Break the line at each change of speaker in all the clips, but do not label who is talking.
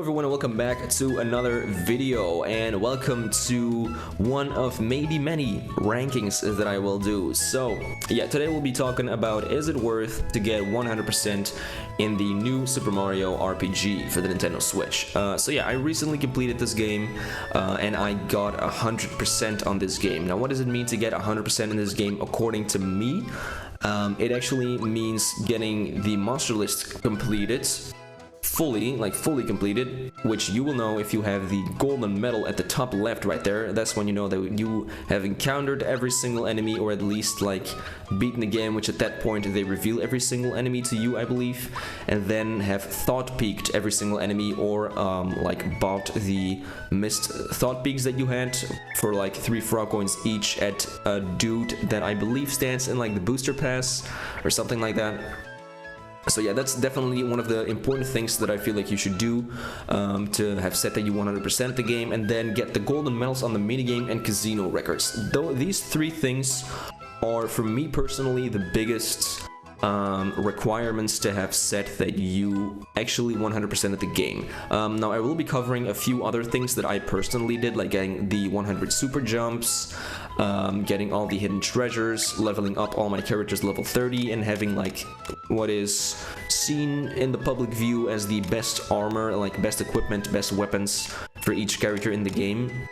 everyone, and welcome back to another video, and welcome to one of maybe many rankings that I will do. So yeah, today we'll be talking about, is it worth to get 100% in the new Super Mario RPG for the Nintendo Switch. So yeah, I recently completed this game and I got 100% on this game. Now what does it mean to get 100% in this game according to me? It actually means getting the monster list completed fully completed, which you will know if you have the golden medal at the top left right there. That's when you know that you have encountered every single enemy, or at least like beaten the game, which at that point they reveal every single enemy to you, I believe, and then have thought peaked every single enemy, or like bought the missed thought peaks that you had for like 3 frog coins each at a dude that I believe stands in like the booster pass or something like that. So yeah, that's definitely one of the important things that I feel like you should do to have set that you 100% the game, and then get the golden medals on the minigame and casino records. Though these 3 things are, for me personally, the biggest requirements to have set that you actually 100% of the game. Now I will be covering a few other things that I personally did, like getting the 100 super jumps, getting all the hidden treasures, leveling up all my characters level 30, and having like what is seen in the public view as the best armor, like best equipment, best weapons for each character in the game.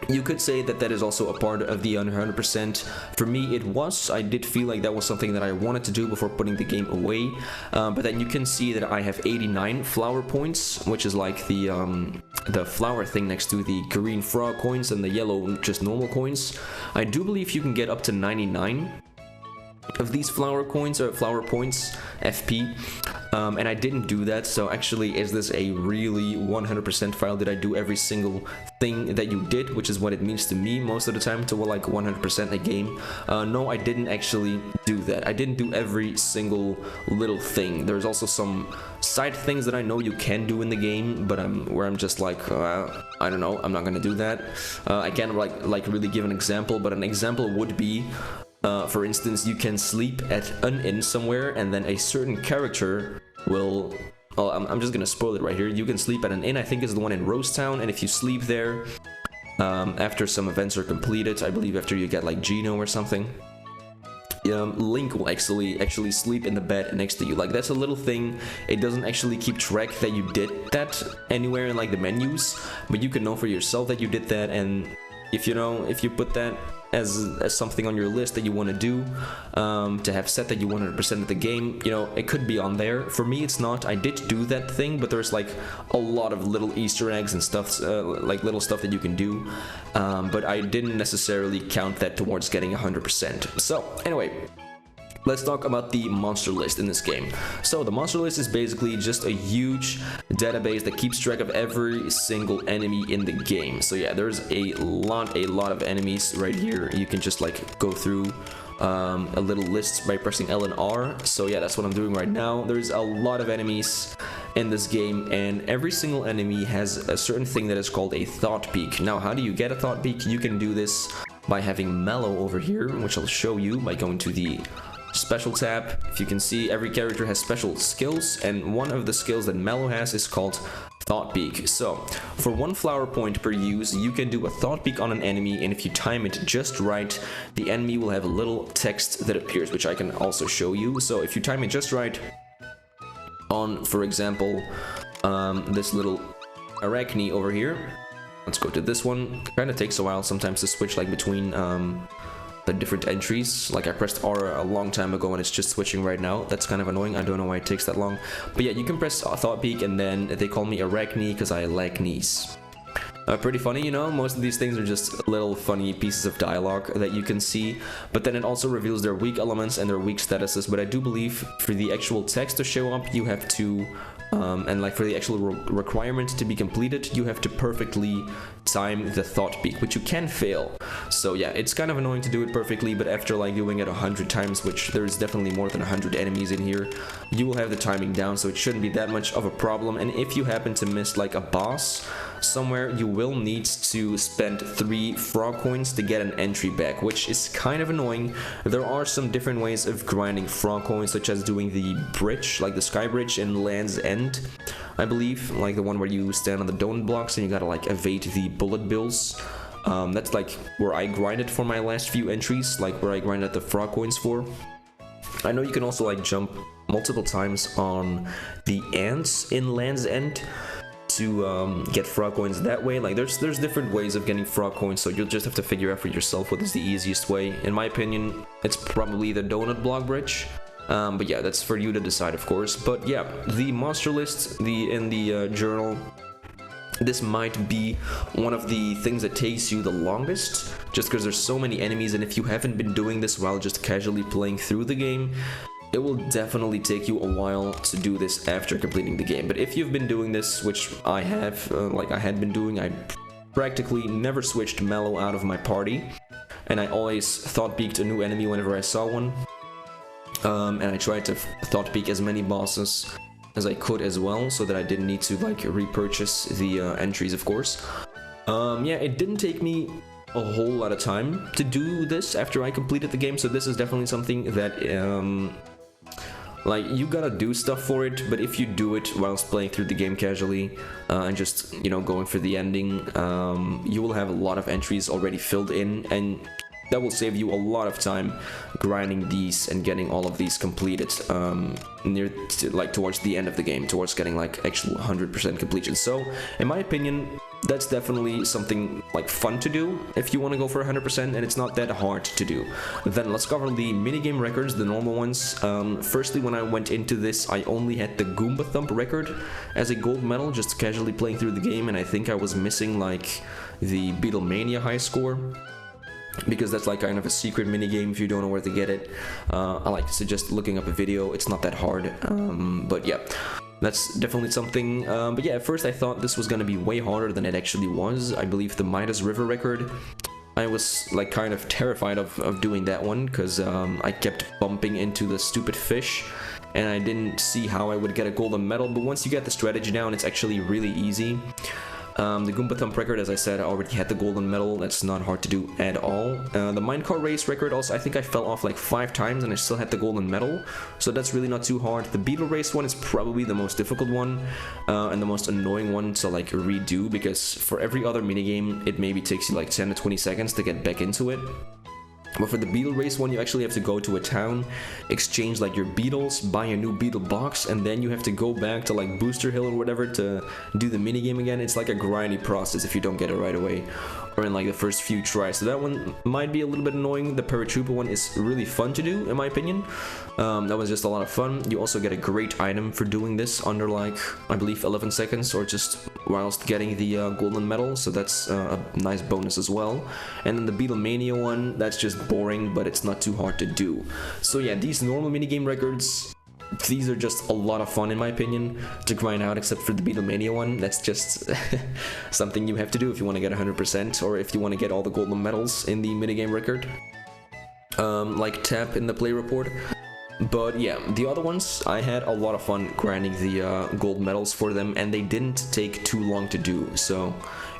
You could say that that is also a part of the 100%. For me, it was. I did feel like that was something that I wanted to do before putting the game away. But then you can see that I have 89 flower points, which is like the flower thing next to the green frog coins and the yellow just normal coins. I do believe you can get up to 99 of these flower coins or flower points FP. And I didn't do that, so actually, is this a really 100% file? Did I do every single thing that you did, which is what it means to me most of the time, to like 100% a game? No, I didn't actually do that. I didn't do every single little thing. There's also some side things that I know you can do in the game, but where I'm just like, I don't know, I'm not gonna do that. I can't like really give an example, but an example would be, for instance, you can sleep at an inn somewhere, and then a certain character will... Oh, I'm just gonna spoil it right here. You can sleep at an inn, I think it's the one in Rose Town, and if you sleep there, after some events are completed, I believe after you get like Geno or something, Link will actually sleep in the bed next to you. Like, that's a little thing. It doesn't actually keep track that you did that anywhere in like the menus, but you can know for yourself that you did that, and if you put that as something on your list that you want to do, to have set that you 100% of the game, it could be on there. For me, it's not. I did do that thing, but there's like a lot of little Easter eggs and stuff, like little stuff that you can do, but I didn't necessarily count that towards getting 100%. So anyway, let's talk about the monster list in this game. So the monster list is basically just a huge database that keeps track of every single enemy in the game. So yeah, there's a lot of enemies right here. You can just like go through a little list by pressing L and R. So yeah, that's what I'm doing right now. There's a lot of enemies in this game, and every single enemy has a certain thing that is called a thought peak. Now, how do you get a thought peak? You can do this by having Mallow over here, which I'll show you by going to the special tab. If you can see, every character has special skills, and one of the skills that Mallow has is called Thought Peak. So for 1 flower point per use, you can do a Thought Peak on an enemy, and if you time it just right, the enemy will have a little text that appears, which I can also show you. So if you time it just right on, for example, this little Arachne over here, let's go to this one. Kind of takes a while sometimes to switch like between the different entries. Like, I pressed R a long time ago and it's just switching right now. That's kind of annoying. I don't know why it takes that long. But yeah, you can press Thought Peak, and then they call me Arachne because I like knees. Pretty funny, most of these things are just little funny pieces of dialogue that you can see, but then it also reveals their weak elements and their weak statuses. But I do believe for the actual text to show up, you have to and like for the actual requirement to be completed, you have to perfectly time the thought peak, which you can fail. So yeah, it's kind of annoying to do it perfectly, but after like doing it 100 times, which there's definitely more than 100 enemies in here, you will have the timing down, so it shouldn't be that much of a problem. And if you happen to miss like a boss somewhere, you will need to spend 3 frog coins to get an entry back, which is kind of annoying. There are some different ways of grinding frog coins, such as doing the bridge, like the sky bridge in Land's End, I believe, like the one where you stand on the donut blocks and you gotta like evade the bullet bills. That's like where I grinded for my last few entries, like where I grinded the frog coins for. I know you can also like jump multiple times on the ants in Land's End to get frog coins that way. Like there's different ways of getting frog coins, so you'll just have to figure out for yourself what is the easiest way. In my opinion, it's probably the donut block bridge. But yeah, that's for you to decide, of course. But yeah, the monster list, in the journal, this might be one of the things that takes you the longest, just because there's so many enemies, and if you haven't been doing this while just casually playing through the game, it will definitely take you a while to do this after completing the game. But if you've been doing this, which I have, like I had been doing, I practically never switched Mallow out of my party, and I always thought peeked a new enemy whenever I saw one. And I tried to thought peek as many bosses as I could as well, so that I didn't need to like repurchase the entries, of course. Yeah, it didn't take me a whole lot of time to do this after I completed the game, so this is definitely something that like you gotta do stuff for it, but if you do it whilst playing through the game casually and just, you know, going for the ending, you will have a lot of entries already filled in, and that will save you a lot of time grinding these and getting all of these completed towards the end of the game, towards getting like actual 100% completion. So in my opinion, that's definitely something like fun to do if you want to go for 100%, and it's not that hard to do. Then let's cover the minigame records, the normal ones. Firstly, when I went into this, I only had the Goomba Thump record as a gold medal, just casually playing through the game, and I think I was missing like the Beatlemania high score, because that's like kind of a secret minigame if you don't know where to get it. I like to suggest looking up a video, it's not that hard, but yeah, that's definitely something. But yeah, at first I thought this was gonna be way harder than it actually was. I believe the Midas River record, I was like kind of terrified of doing that one, because I kept bumping into the stupid fish and I didn't see how I would get a golden medal. But once you get the strategy down, it's actually really easy. The Goomba Thump record, as I said, I already had the golden medal. That's not hard to do at all. The Minecart race record also, I think I fell off like 5 times and I still had the golden medal, so that's really not too hard. The beetle race one is probably the most difficult one and the most annoying one to like redo, because for every other minigame it maybe takes you like 10 to 20 seconds to get back into it. But for the beetle race one, you actually have to go to a town, exchange like your beetles, buy a new beetle box, and then you have to go back to like Booster Hill or whatever to do the minigame again. It's like a grindy process if you don't get it right away, or in like the first few tries. So that one might be a little bit annoying. The Paratrooper one is really fun to do, in my opinion. That was just a lot of fun. You also get a great item for doing this under like, I believe 11 seconds, or just whilst getting the golden medal, so that's a nice bonus as well. And then the Beatlemania one, that's just boring, but it's not too hard to do. So yeah, these normal minigame records, these are just a lot of fun in my opinion to grind out, except for the Beatlemania one. That's just something you have to do if you want to get 100%, or if you want to get all the golden medals in the minigame record, like Tap in the play report. But yeah, the other ones, I had a lot of fun grinding the gold medals for them, and they didn't take too long to do, so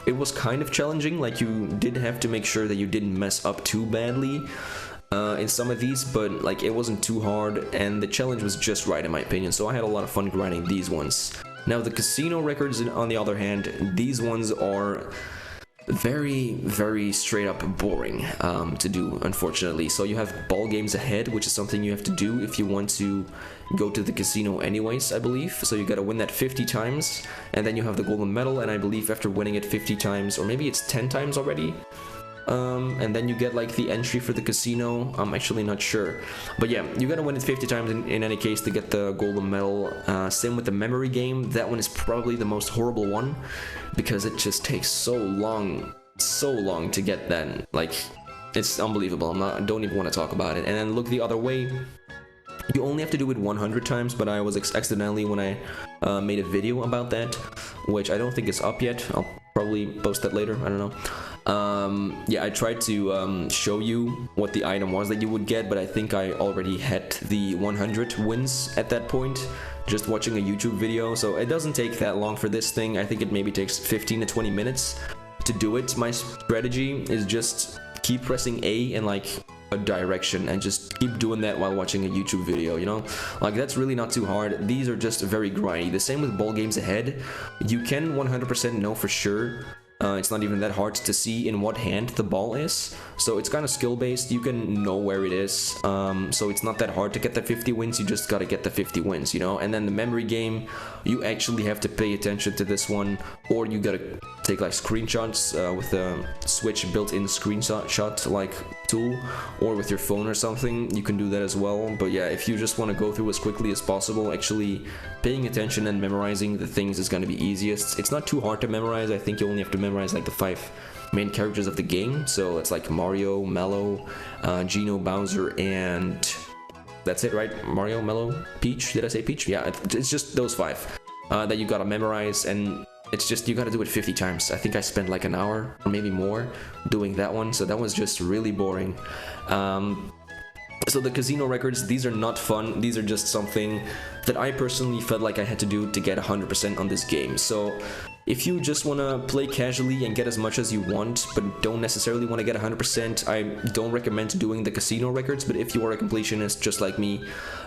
it was kind of challenging. Like, you did have to make sure that you didn't mess up too badly in some of these, but like it wasn't too hard, and the challenge was just right in my opinion, so I had a lot of fun grinding these ones. Now the casino records, on the other hand, these ones are very, very straight up boring to do, unfortunately. So you have ball games ahead, which is something you have to do if you want to go to the casino anyways, I believe. So you gotta win that 50 times, and then you have the golden medal, and I believe after winning it 50 times, or maybe it's 10 times already, and then you get like the entry for the casino. I'm actually not sure, but yeah, you gotta win it 50 times in any case to get the golden medal. Same with the memory game. That one is probably the most horrible one, because it just takes so long to get that. Like, it's unbelievable. I don't even want to talk about it. And then look the other way, you only have to do it 100 times, but I was accidentally, when I made a video about that, which I don't think is up yet. I'll probably post that later, I don't know. Yeah, I tried to show you what the item was that you would get, but I think I already had the 100 wins at that point, just watching a YouTube video. So it doesn't take that long for this thing. I think it maybe takes 15 to 20 minutes to do it. My strategy is just keep pressing A and like a direction and just keep doing that while watching a YouTube video, you know? Like, that's really not too hard. These are just very grindy. The same with ball games ahead. You can 100% know for sure. It's not even that hard to see in what hand the ball is, so it's kind of skill based. You can know where it is, so it's not that hard to get the 50 wins. You just gotta get the 50 wins, you know. And then the memory game, you actually have to pay attention to this one, or you gotta take like screenshots with the Switch built-in screenshot like tool, or with your phone or something. You can do that as well. But yeah, if you just want to go through as quickly as possible, actually paying attention and memorizing the things is going to be easiest. It's not too hard to memorize. I think you only have to memorize like the 5 main characters of the game. So it's like Mario, Mello, Geno, Bowser, and that's it, right? Mario, Mello, Peach. Did I say Peach? Yeah, it's just those 5 that you gotta memorize, and it's just you gotta do it 50 times. I think I spent like an hour or maybe more doing that one, so that was just really boring. So the casino records, these are not fun. These are just something that I personally felt like I had to do to get 100% on this game. So if you just want to play casually and get as much as you want, but don't necessarily want to get 100%, I don't recommend doing the casino records. But if you are a completionist just like me,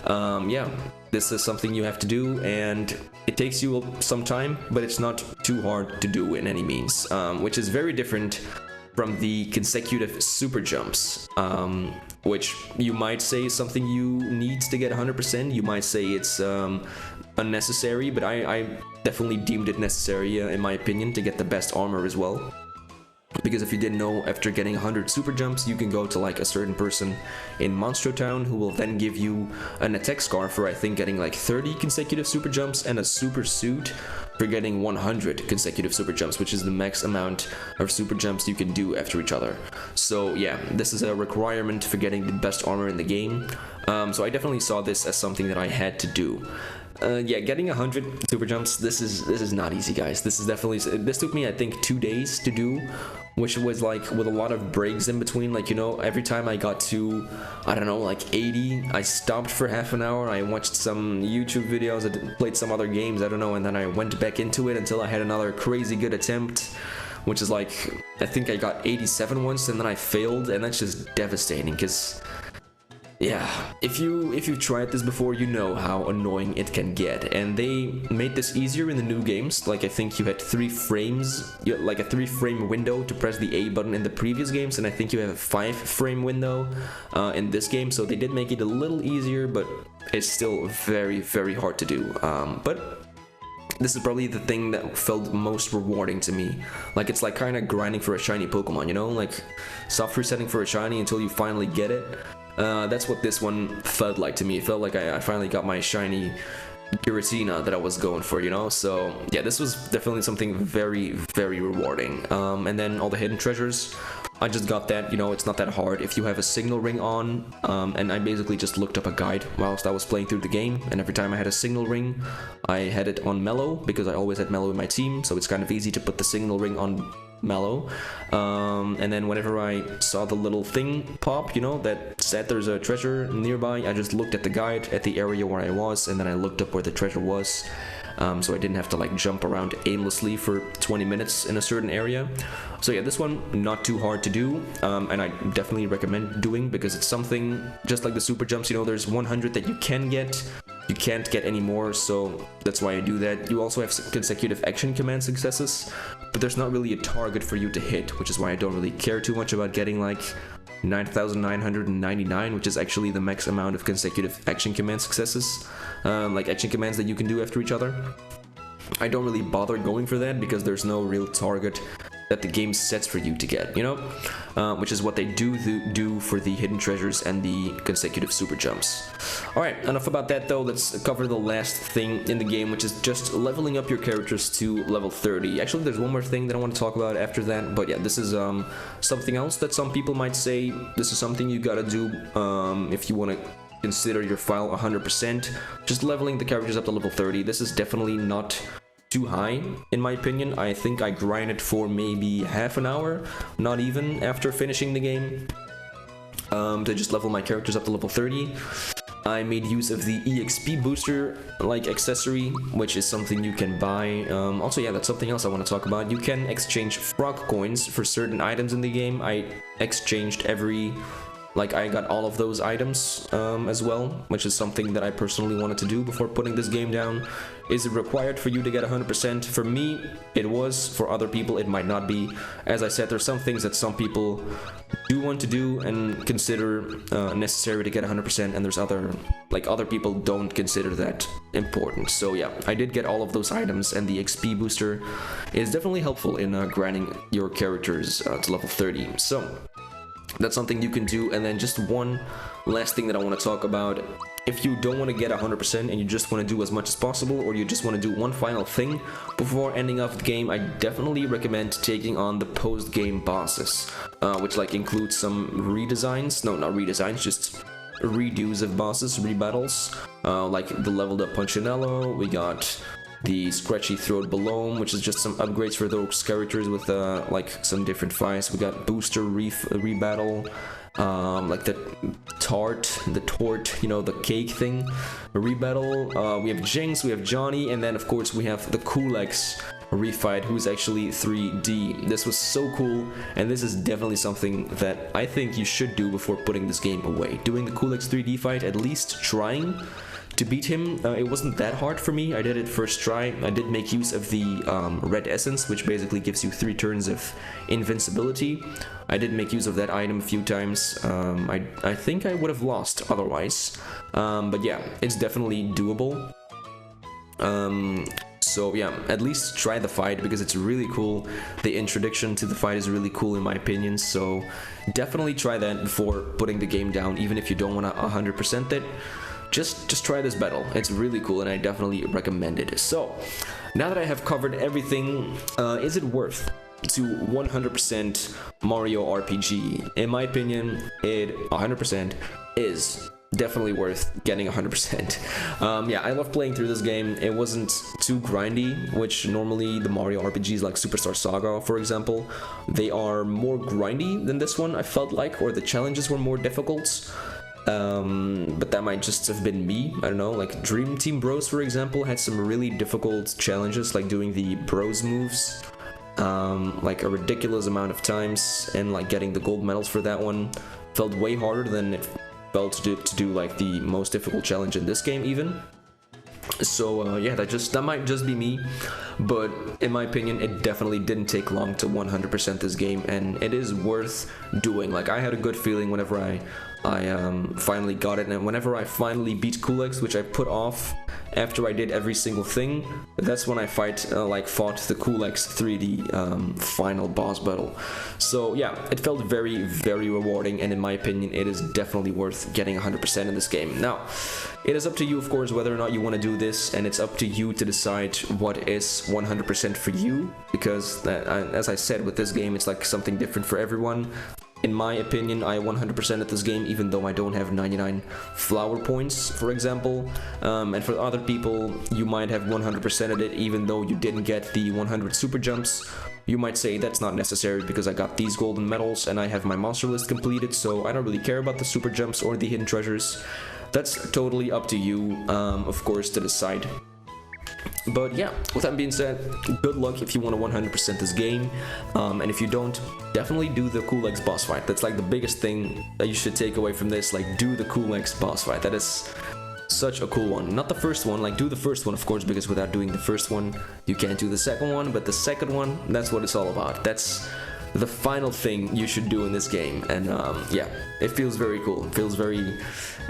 yeah, this is something you have to do, and it takes you some time, but it's not too hard to do in any means, which is very different from the consecutive super jumps, which you might say is something you need to get 100%. You might say it's unnecessary, but I definitely deemed it necessary, in my opinion, to get the best armor as well. Because if you didn't know, after getting 100 super jumps, you can go to like a certain person in Monstro Town who will then give you an attack scar for, I think, getting like 30 consecutive super jumps, and a super suit for getting 100 consecutive super jumps, which is the max amount of super jumps you can do after each other. So yeah, this is a requirement for getting the best armor in the game. So I definitely saw this as something that I had to do. Yeah, getting 100 super jumps, this is not easy, guys. This took me, I think, 2 days to do, which was like with a lot of breaks in between. Like, you know, every time I got to, I don't know, like 80, I stopped for half an hour, I watched some YouTube videos, I played some other games, I don't know, and then I went back into it until I had another crazy good attempt, which is like, I think I got 87 once, and then I failed, and that's just devastating, because yeah, if you've tried this before, you know how annoying it can get, and they made this easier in the new games. Like, I think you had 3 frames, like a 3-frame window to press the A button in the previous games, and I think you have a 5-frame window in this game, so they did make it a little easier, but it's still very, very hard to do. But this is probably the thing that felt most rewarding to me. Like, it's like kind of grinding for a shiny Pokemon, you know? Like, soft resetting for a shiny until you finally get it. That's what this one felt like to me. It felt like I finally got my shiny Giratina that I was going for, you know? So yeah, this was definitely something very, very rewarding. And then all the hidden treasures, I just got that, you know, it's not that hard. If you have a signal ring on, and I basically just looked up a guide whilst I was playing through the game, and every time I had a signal ring, I had it on Mello, because I always had Mello in my team, so it's kind of easy to put the signal ring on Mello. And then whenever I saw the little thing pop, you know, that said there's a treasure nearby, I just looked at the guide at the area where I was, and then I looked up where the treasure was. So I didn't have to like jump around aimlessly for 20 minutes in a certain area. So yeah, this one not too hard to do, and I definitely recommend doing, because it's something just like the super jumps, you know, there's 100 that you can get, you can't get any more, so that's why I do that. You also have consecutive action command successes, but there's not really a target for you to hit, which is why I don't really care too much about getting like 9,999, which is actually the max amount of consecutive action command successes, like action commands that you can do after each other. I don't really bother going for that, because there's no real target that the game sets for you to get, you know, which is what they do for the hidden treasures and the consecutive super jumps. Alright, enough about that though. Let's cover the last thing in the game, which is just leveling up your characters to level 30. Actually, there's one more thing that I want to talk about after that, but yeah, this is something else that some people might say this is something you gotta do if you want to consider your file 100%, just leveling the characters up to level 30. This is definitely not too high, in my opinion. I think I grinded for maybe half an hour, not even, after finishing the game, to just level my characters up to level 30. I made use of the EXP booster like accessory, which is something you can buy. Also, yeah, that's something else I want to talk about. You can exchange frog coins for certain items in the game. I exchanged every like I got all of those items as well, which is something that I personally wanted to do before putting this game down. Is it required for you to get 100%? For me, it was. For other people, it might not be. As I said, there's some things that some people do want to do and consider necessary to get 100%, and there's other people don't consider that important. So yeah, I did get all of those items, and the XP booster is definitely helpful in grinding your characters to level 30. So that's something you can do. And then just one last thing that I want to talk about. If you don't want to get 100% and you just want to do as much as possible, or you just want to do one final thing before ending off the game, I definitely recommend taking on the post-game bosses, which like includes some redesigns, no, not redesigns, just redos of bosses, rebattles, like the leveled up Punchinello. We got the Scratchy Throat Balloon, which is just some upgrades for those characters with like some different fights. We got Booster Rebattle, like the tort, you know, the cake thing, rebattle. We have Jinx, we have Johnny, and then of course we have the Kulex refight, who's actually 3D. This was so cool, and this is definitely something that I think you should do before putting this game away. Doing the Kulex 3D fight, at least trying to beat him. It wasn't that hard for me. I did it first try. I did make use of the red essence, which basically gives you 3 turns of invincibility. I did make use of that item a few times. I think I would have lost otherwise, but yeah, it's definitely doable. So yeah, at least try the fight because it's really cool. The introduction to the fight is really cool in my opinion, so definitely try that before putting the game down, even if you don't want to 100% it. Just try this battle. It's really cool and I definitely recommend it. So now that I have covered everything, is it worth to 100% Mario RPG? In my opinion, it 100% is definitely worth getting 100%. Yeah, I love playing through this game. It wasn't too grindy, which normally the Mario RPGs like Superstar Saga, for example, they are more grindy than this one, I felt like, or the challenges were more difficult. But that might just have been me. I don't know, like Dream Team Bros, for example, had some really difficult challenges, like doing the bros moves like a ridiculous amount of times, and like getting the gold medals for that one felt way harder than it felt to do like the most difficult challenge in this game even. So yeah, that might just be me, but in my opinion it definitely didn't take long to 100% this game, and it is worth doing. Like I had a good feeling whenever I finally got it, and whenever I finally beat Kulex, which I put off after I did every single thing, that's when I fought the Kulex 3D final boss battle. So yeah, it felt very, very rewarding, and in my opinion it is definitely worth getting 100% in this game. Now, it is up to you, of course, whether or not you want to do this, and it's up to you to decide what is 100% for you, because as I said, with this game it's like something different for everyone. In my opinion, I 100% at this game, even though I don't have 99 flower points, for example. And for other people, you might have 100% at it, even though you didn't get the 100 super jumps. You might say that's not necessary because I got these golden medals and I have my monster list completed, so I don't really care about the super jumps or the hidden treasures. That's totally up to you, of course, to decide. But yeah, with that being said, good luck if you want to 100% this game, and if you don't, definitely do the Kulex boss fight. That's like the biggest thing that you should take away from this. Like, do the Kulex boss fight. That is such a cool one. Not the first one, like do the first one, of course, because without doing the first one you can't do the second one, but the second one, that's what it's all about. That's the final thing you should do in this game, and yeah, it feels very cool. It feels very,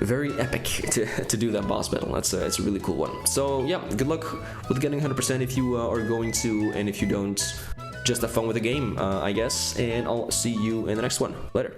very epic to do that boss battle. It's a really cool one. So yeah, good luck with getting 100% if you are going to, and if you don't, just have fun with the game, I guess, and I'll see you in the next one. Later.